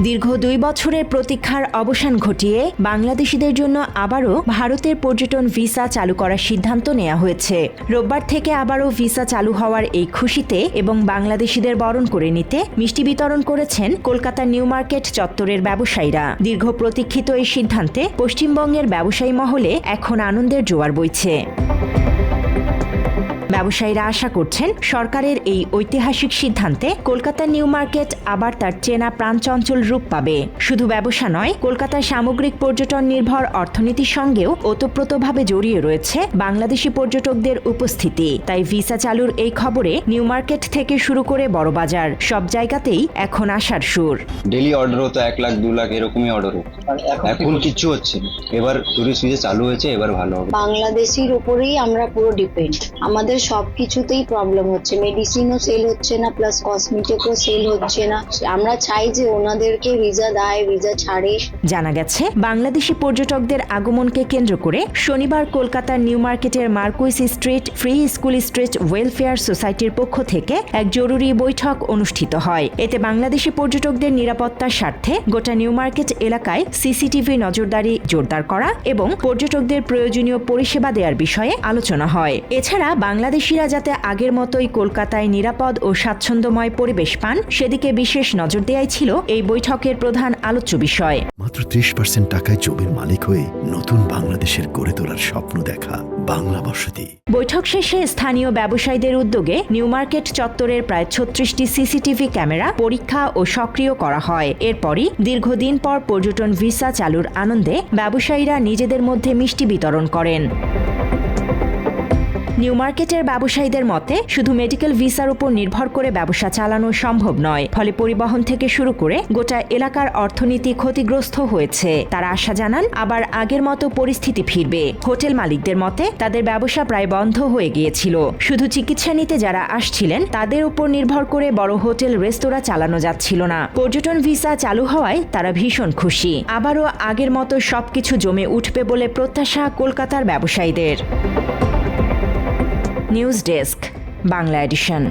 দীর্ঘ 2 বছরের প্রতীক্ষার অবসান ঘটিয়ে বাংলাদেশিদের জন্য আবারও ভারতের পর্যটন ভিসা চালু করার সিদ্ধান্ত নেওয়া হয়েছে। রোববার থেকে আবারও ভিসা চালু হওয়ার এই খুশিতে এবং বাংলাদেশিদের বরণ করে নিতে মিষ্টি বিতরণ করেছেন কলকাতার নিউ মার্কেট চত্বরের ব্যবসায়ীরা। দীর্ঘ প্রতীক্ষিত এই সিদ্ধান্তে পশ্চিমবঙ্গের ব্যবসায়ী মহলে এখন আনন্দের জোয়ার বইছে। ব্যবসায়ীরা আশা করছেন সরকারের এই ঐতিহাসিক সিদ্ধান্তে কলকাতার নিউ মার্কেট আবার তার চেনা প্রাণচঞ্চল রূপ পাবে। শুধু ব্যবসা নয়, কলকাতার সামগ্রিক পর্যটন নির্ভর অর্থনীতির সঙ্গেও ওতপ্রোতভাবে জড়িয়ে রয়েছে বাংলাদেশি পর্যটকদের উপস্থিতি। তাই ভিসা চালুর এই খবরে নিউ মার্কেট থেকে শুরু করে বড়বাজার সব জায়গাতেই এখন আশার সুর। ডেলি অর্ডার হতো 1 লাখ 2 লাখ এরকমই অর্ডার হতো, এখন কিচ্ছু হচ্ছে না। এবার টুরিস্ট ভিসা চালু হয়েছে, এবার ভালো হবে। বাংলাদেশির উপরেই আমরা পুরো ডিপেন্ড। আমাদের সবকিছুতেই প্রবলেম হচ্ছে, মেডিসিনও সেল হচ্ছে না, প্লাস কসমেটিকও সেল হচ্ছে না। আমরা চাই যে ওনাদেরকে ভিসা দেয়, ভিসা ছাড়ে। জানা গেছে, বাংলাদেশি পর্যটকদের আগমনকে কেন্দ্র করে শনিবার কলকাতার নিউ মার্কেটের Marquis Street Free School Street Welfare সোসাইটির পক্ষ থেকে এক জরুরি বৈঠক অনুষ্ঠিত হয়। এতে বাংলাদেশি পর্যটকদের নিরাপত্তার স্বার্থে গোটা নিউ মার্কেট এলাকায় সিসিটিভি নজরদারি জোরদার করা এবং পর্যটকদের প্রয়োজনীয় পরিষেবা দেওয়ার বিষয়ে আলোচনা হয়। এছাড়া বাংলাদেশিরা যাতে আগের মতোই কলকাতায় নিরাপদ ও স্বাচ্ছন্দ্যময় পরিবেশ পান, সেদিকে বিশেষ নজর দেওয়াই ছিল এই বৈঠকের প্রধান আলোচ্য বিষয়। মাত্র 30% টাকায় জমির মালিক হয়ে নতুন বাংলাদেশের গড়ে তোলার স্বপ্ন দেখা বাংলা বসতি। বৈঠক শেষে স্থানীয় ব্যবসায়ীদের উদ্যোগে নিউ মার্কেট চত্বরের প্রায় 36টি সিসিটিভি ক্যামেরা পরীক্ষা ও সক্রিয় করা হয়। এরপরই দীর্ঘদিন পর পর্যটন ভিসা চালুর আনন্দে ব্যবসায়ীরা নিজেদের মধ্যে মিষ্টি বিতরণ করেন। নিউ মার্কেটের ব্যবসায়ীদের মতে, শুধু মেডিকেল ভিসার উপর নির্ভর করে ব্যবসা চালানো সম্ভব নয়। ফলে পরিবহন থেকে শুরু করে গোটা এলাকার অর্থনীতি ক্ষতিগ্রস্ত হয়েছে। তারা আশা জানান আবার আগের মতো পরিস্থিতি ফিরবে। হোটেল মালিকদের মতে, তাদের ব্যবসা প্রায় বন্ধ হয়ে গিয়েছিল। শুধু চিকিৎসা নিতে যারা আসছিলেন তাদের উপর নির্ভর করে বড় হোটেল রেস্তোরাঁ চালানো যাচ্ছিল না। পর্যটন ভিসা চালু হওয়ায় তারা ভীষণ খুশি। আবারও আগের মতো সবকিছু জমে উঠবে বলে প্রত্যাশা কলকাতার ব্যবসায়ীদের। News desk, Bangla addition.